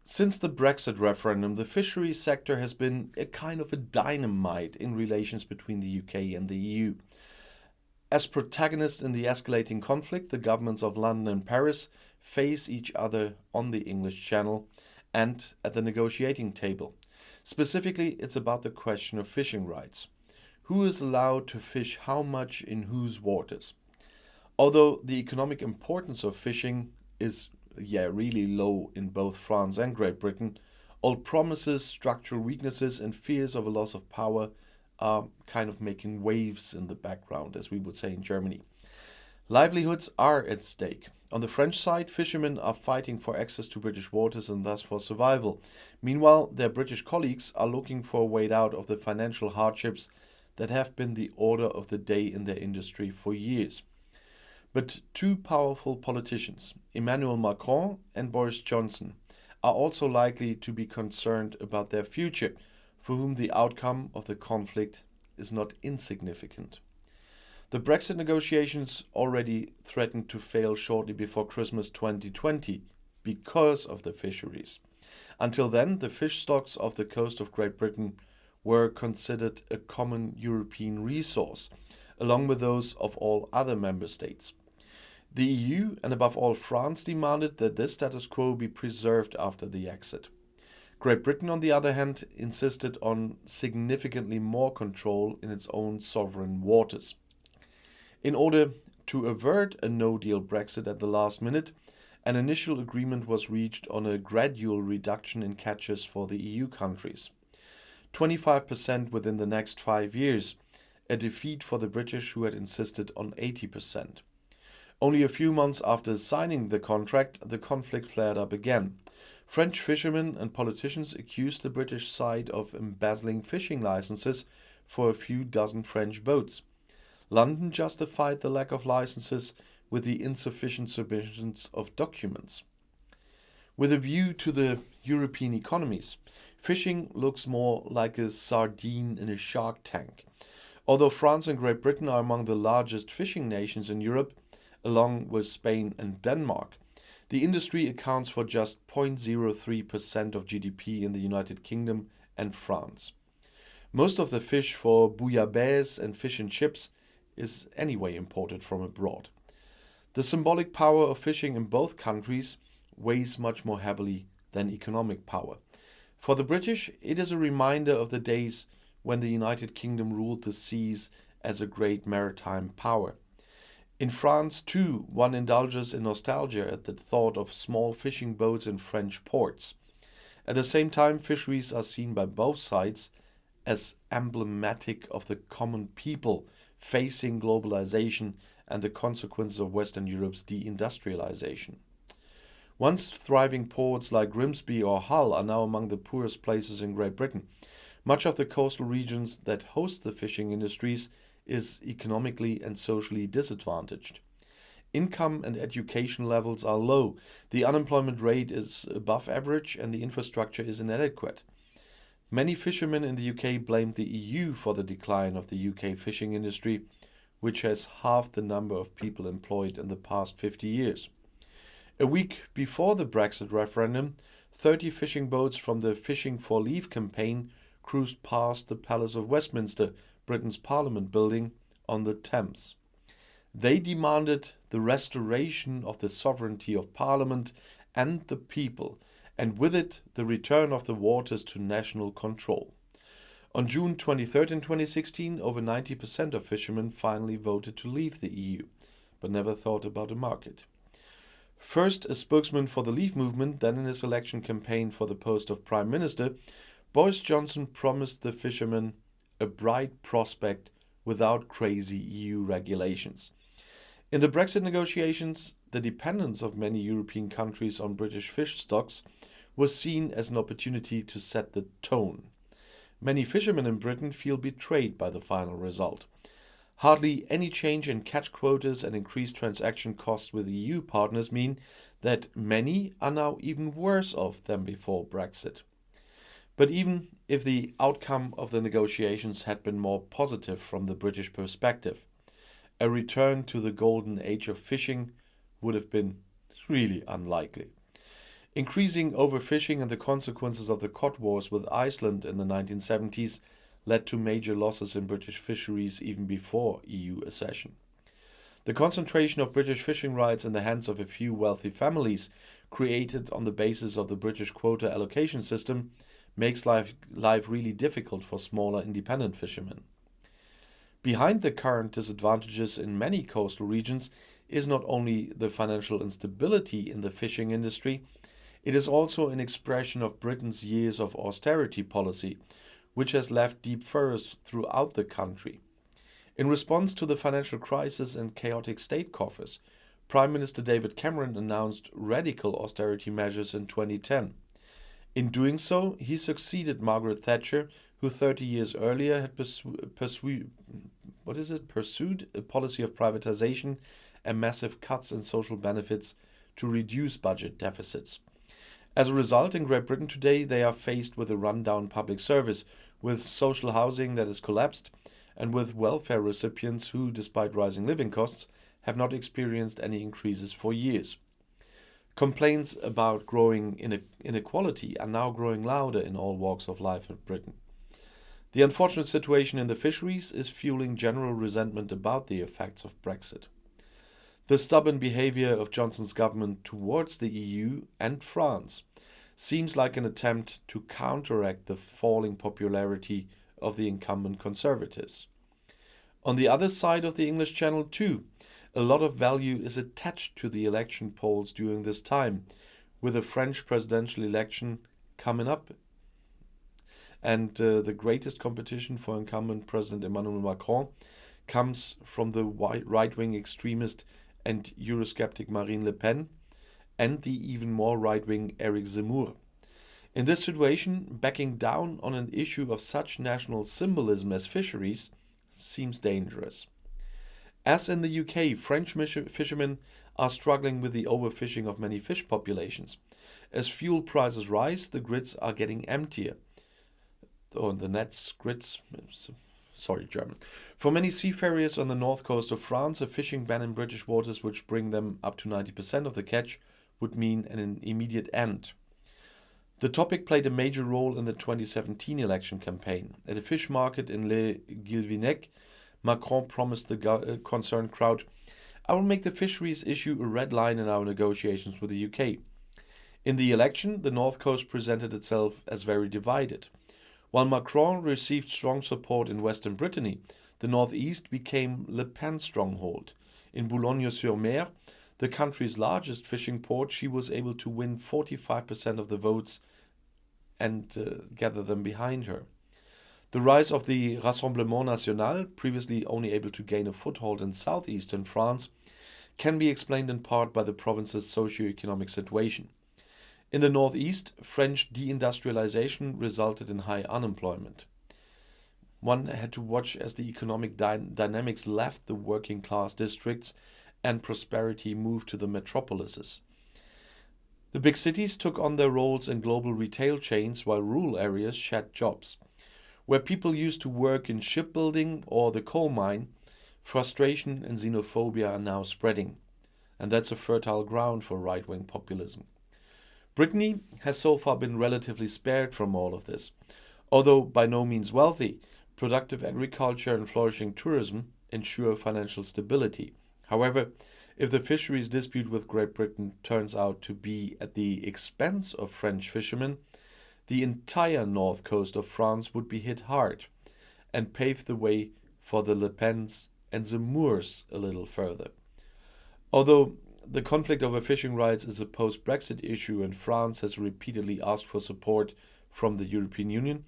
Since the Brexit referendum, the fisheries sector has been a kind of a dynamite in relations between the UK and the EU. As protagonists in the escalating conflict, the governments of London and Paris face each other on the English Channel and at the negotiating table. Specifically, it's about the question of fishing rights. Who is allowed to fish how much in whose waters? Although the economic importance of fishing is really low in both France and Great Britain, old promises, structural weaknesses, and fears of a loss of power are kind of making waves in the background, as we would say in Germany. Livelihoods are at stake. On the French side, fishermen are fighting for access to British waters and thus for survival. Meanwhile, their British colleagues are looking for a way out of the financial hardships that have been the order of the day in their industry for years. But two powerful politicians, Emmanuel Macron and Boris Johnson, are also likely to be concerned about their future, for whom the outcome of the conflict is not insignificant. The Brexit negotiations already threatened to fail shortly before Christmas 2020 because of the fisheries. Until then, the fish stocks off the coast of Great Britain were considered a common European resource, along with those of all other member states. The EU, and above all France, demanded that this status quo be preserved after the exit. Great Britain, on the other hand, insisted on significantly more control in its own sovereign waters. In order to avert a no-deal Brexit at the last minute, an initial agreement was reached on a gradual reduction in catches for the EU countries. 25% within the next 5 years, a defeat for the British who had insisted on 80%. Only a few months after signing the contract, the conflict flared up again. French fishermen and politicians accused the British side of embezzling fishing licenses for a few dozen French boats. London justified the lack of licenses with the insufficient submissions of documents. With a view to the European economies, fishing looks more like a sardine in a shark tank. Although France and Great Britain are among the largest fishing nations in Europe, along with Spain and Denmark, the industry accounts for just 0.03% of GDP in the United Kingdom and France. Most of the fish for bouillabaisse and fish and chips is anyway imported from abroad. The symbolic power of fishing in both countries weighs much more heavily than economic power. For the British, it is a reminder of the days when the United Kingdom ruled the seas as a great maritime power. In France, too, one indulges in nostalgia at the thought of small fishing boats in French ports. At the same time, fisheries are seen by both sides as emblematic of the common people facing globalization and the consequences of Western Europe's deindustrialization. Once thriving ports like Grimsby or Hull are now among the poorest places in Great Britain. Much of the coastal regions that host the fishing industries is economically and socially disadvantaged. Income and education levels are low, the unemployment rate is above average, and the infrastructure is inadequate. Many fishermen in the UK blamed the EU for the decline of the UK fishing industry, which has halved the number of people employed in the past 50 years. A week before the Brexit referendum, 30 fishing boats from the Fishing for Leave campaign cruised past the Palace of Westminster, Britain's Parliament building, on the Thames. They demanded the restoration of the sovereignty of Parliament and the people, and with it the return of the waters to national control. On June 23rd in 2016, over 90% of fishermen finally voted to leave the EU, but never thought about a market. First a spokesman for the Leave movement, then in his election campaign for the post of Prime Minister, Boris Johnson promised the fishermen a bright prospect without crazy EU regulations. In the Brexit negotiations, the dependence of many European countries on British fish stocks was seen as an opportunity to set the tone. Many fishermen in Britain feel betrayed by the final result. Hardly any change in catch quotas and increased transaction costs with EU partners mean that many are now even worse off than before Brexit. But even if the outcome of the negotiations had been more positive from the British perspective, a return to the golden age of fishing would have been really unlikely. Increasing overfishing and the consequences of the cod wars with Iceland in the 1970s led to major losses in British fisheries even before EU accession. The concentration of British fishing rights in the hands of a few wealthy families, created on the basis of the British quota allocation system, makes life really difficult for smaller independent fishermen. Behind the current disadvantages in many coastal regions is not only the financial instability in the fishing industry, it is also an expression of Britain's years of austerity policy, which has left deep furrows throughout the country. In response to the financial crisis and chaotic state coffers, Prime Minister David Cameron announced radical austerity measures in 2010. In doing so, he succeeded Margaret Thatcher, who 30 years earlier had pursued a policy of privatization and massive cuts in social benefits to reduce budget deficits. As a result, in Great Britain today, they are faced with a rundown public service, with social housing that has collapsed, and with welfare recipients who, despite rising living costs, have not experienced any increases for years. Complaints about growing inequality are now growing louder in all walks of life in Britain. The unfortunate situation in the fisheries is fueling general resentment about the effects of Brexit. The stubborn behavior of Johnson's government towards the EU and France seems like an attempt to counteract the falling popularity of the incumbent Conservatives. On the other side of the English Channel, too, a lot of value is attached to the election polls during this time, with the French presidential election coming up. And the greatest competition for incumbent President Emmanuel Macron comes from the right-wing extremist and Eurosceptic Marine Le Pen and the even more right-wing Eric Zemmour. In this situation, backing down on an issue of such national symbolism as fisheries seems dangerous. As in the UK, French fishermen are struggling with the overfishing of many fish populations. As fuel prices rise, the grids are getting emptier. For many seafarers on the north coast of France, a fishing ban in British waters, which bring them up to 90% of the catch, would mean an immediate end. The topic played a major role in the 2017 election campaign. At a fish market in Les Guilvinec, Macron promised the concerned crowd, "I will make the fisheries issue a red line in our negotiations with the UK." In the election, the North Coast presented itself as very divided. While Macron received strong support in Western Brittany, the Northeast became Le Pen's stronghold. In Boulogne-sur-Mer, the country's largest fishing port, she was able to win 45% of the votes and gather them behind her. The rise of the Rassemblement National, previously only able to gain a foothold in southeastern France, can be explained in part by the province's socio-economic situation. In the northeast, French deindustrialization resulted in high unemployment. One had to watch as the economic dynamics left the working class districts and prosperity moved to the metropolises. The big cities took on their roles in global retail chains while rural areas shed jobs. Where people used to work in shipbuilding or the coal mine, frustration and xenophobia are now spreading. And that's a fertile ground for right-wing populism. Brittany has so far been relatively spared from all of this. Although by no means wealthy, productive agriculture and flourishing tourism ensure financial stability. However, if the fisheries dispute with Great Britain turns out to be at the expense of French fishermen, the entire north coast of France would be hit hard and pave the way for the Le Pens and Zemmours a little further. Although the conflict over fishing rights is a post-Brexit issue and France has repeatedly asked for support from the European Union,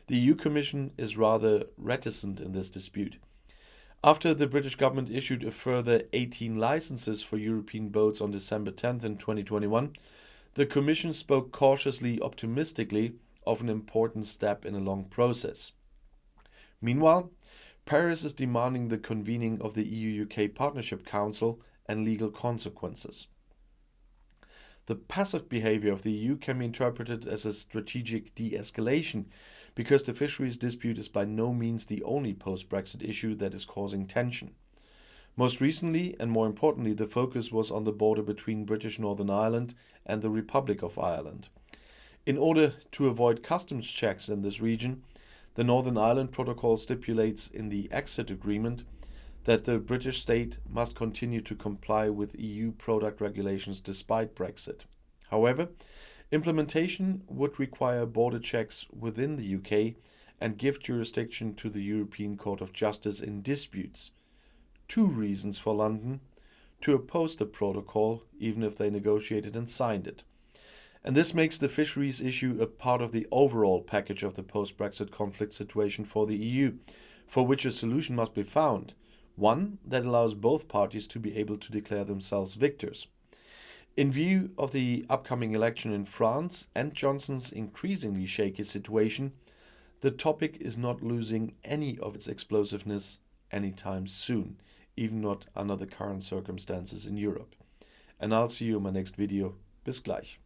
the EU Commission is rather reticent in this dispute. After the British government issued a further 18 licenses for European boats on December 10th in 2021, the Commission spoke cautiously optimistically of an important step in a long process. Meanwhile, Paris is demanding the convening of the EU-UK Partnership Council and legal consequences. The passive behavior of the EU can be interpreted as a strategic de-escalation, because the fisheries dispute is by no means the only post-Brexit issue that is causing tension. Most recently, and more importantly, the focus was on the border between British Northern Ireland and the Republic of Ireland. In order to avoid customs checks in this region, the Northern Ireland Protocol stipulates in the exit agreement that the British state must continue to comply with EU product regulations despite Brexit. However, implementation would require border checks within the UK and give jurisdiction to the European Court of Justice in disputes. Two reasons for London to oppose the protocol, even if they negotiated and signed it. And this makes the fisheries issue a part of the overall package of the post-Brexit conflict situation for the EU, for which a solution must be found, one that allows both parties to be able to declare themselves victors. In view of the upcoming election in France and Johnson's increasingly shaky situation, the topic is not losing any of its explosiveness anytime soon, even not under the current circumstances in Europe. And I'll see you in my next video. Bis gleich.